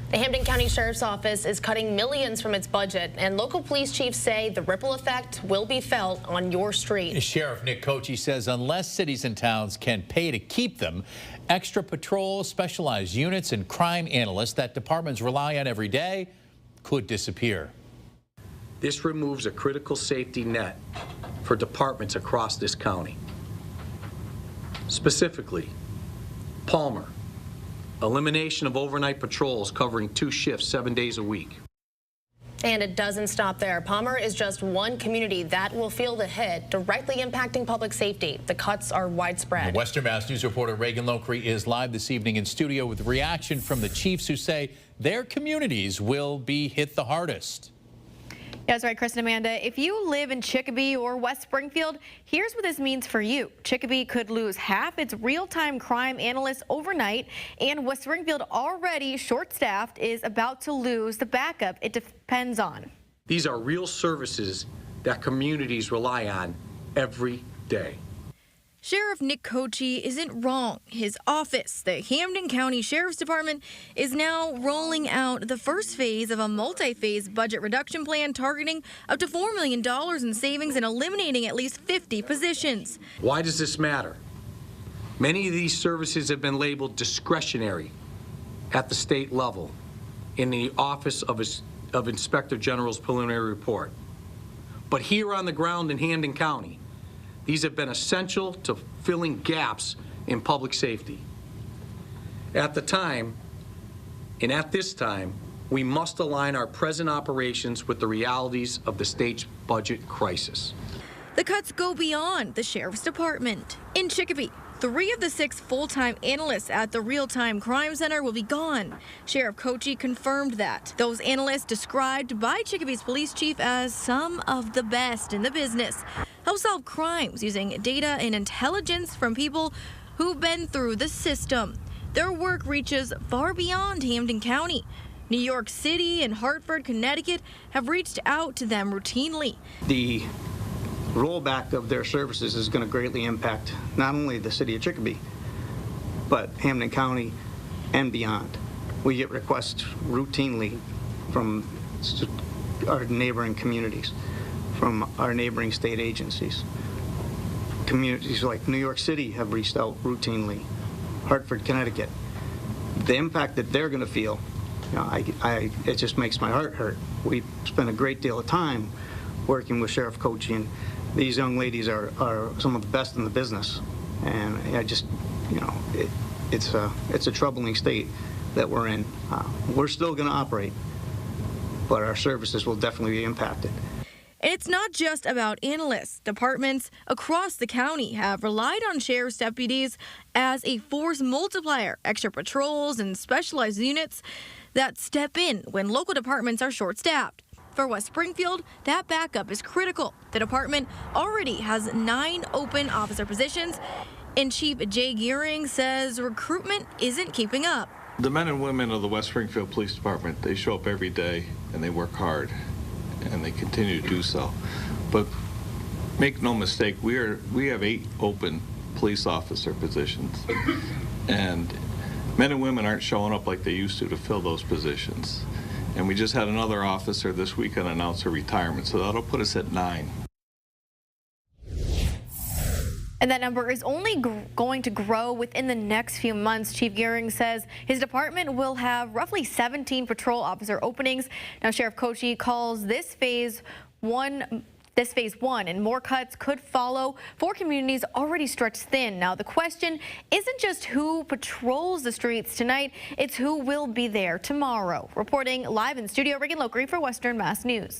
The Hampden County Sheriff's Office is cutting millions from its budget, and local police chiefs say the ripple effect will be felt on your street. Sheriff Nick Kochi says unless cities and towns can pay to keep them, extra patrols, specialized units, and crime analysts that departments rely on every day could disappear. This removes a critical safety net for departments across this county. Specifically, Palmer. Elimination of overnight patrols covering 2 shifts 7 days a week. And it doesn't stop there. Palmer is just one community that will feel the hit, directly impacting public safety. The cuts are widespread. Western Mass News reporter Reagan Lockery is live this evening in studio with reaction from the chiefs who say their communities will be hit the hardest. Yeah, that's right, Chris and Amanda. If you live in Chicopee or West Springfield, here's what this means for you. Chicopee could lose half its real-time crime analysts overnight, and West Springfield, already short-staffed, is about to lose the backup it depends on. These are real services that communities rely on every day. Sheriff Nick Kochi isn't wrong. His office, the Hampden County Sheriff's Department, is now rolling out the first phase of a multi-phase budget reduction plan targeting up to $4 million in savings and eliminating at least 50 positions. Why does this matter? Many of these services have been labeled discretionary at the state level in the Office of Inspector General's preliminary report. But here on the ground in Hampden County, these have been essential to filling gaps in public safety. At this time, we must align our present operations with the realities of the state's budget crisis. The cuts go beyond the Sheriff's Department. In Chicopee, 3 of the 6 full-time analysts at the Real-Time Crime Center will be gone. Sheriff Kochi confirmed that. Those analysts, described by Chicopee's police chief as some of the best in the business, help solve crimes using data and intelligence from people who've been through the system. Their work reaches far beyond Hampden County. New York City and Hartford, Connecticut have reached out to them routinely. The rollback of their services is going to greatly impact not only the city of Chicopee, but Hampden County and beyond. We get requests routinely from our neighboring communities, from our neighboring state agencies. Communities like New York City have reached out routinely, Hartford, Connecticut. The impact that they're going to feel, you know, it just makes my heart hurt. We spent a great deal of time working with Sheriff Kochi, and these young ladies are some of the best in the business. And I just, you know, it's a troubling state that we're in. We're still going to operate, but our services will definitely be impacted. And it's not just about analysts. Departments across the county have relied on sheriff's deputies as a force multiplier, extra patrols and specialized units that step in when local departments are short-staffed. For West Springfield, that backup is critical. The department already has 9 open officer positions, and Chief Jay Gearing says recruitment isn't keeping up. The men and women of the West Springfield Police Department, they show up every day and they work hard, and they continue to do so. But make no mistake, we have 8 open police officer positions, and men and women aren't showing up like they used to fill those positions. And we just had another officer this weekend announce her retirement, so that'll put us at 9. And that number is only going to grow within the next few months. Chief Gearing says his department will have roughly 17 patrol officer openings. Now, Sheriff Kochi calls this phase one, and more cuts could follow for communities already stretched thin. Now, the question isn't just who patrols the streets tonight, it's who will be there tomorrow. Reporting live in studio, Reagan Lockery for Western Mass News.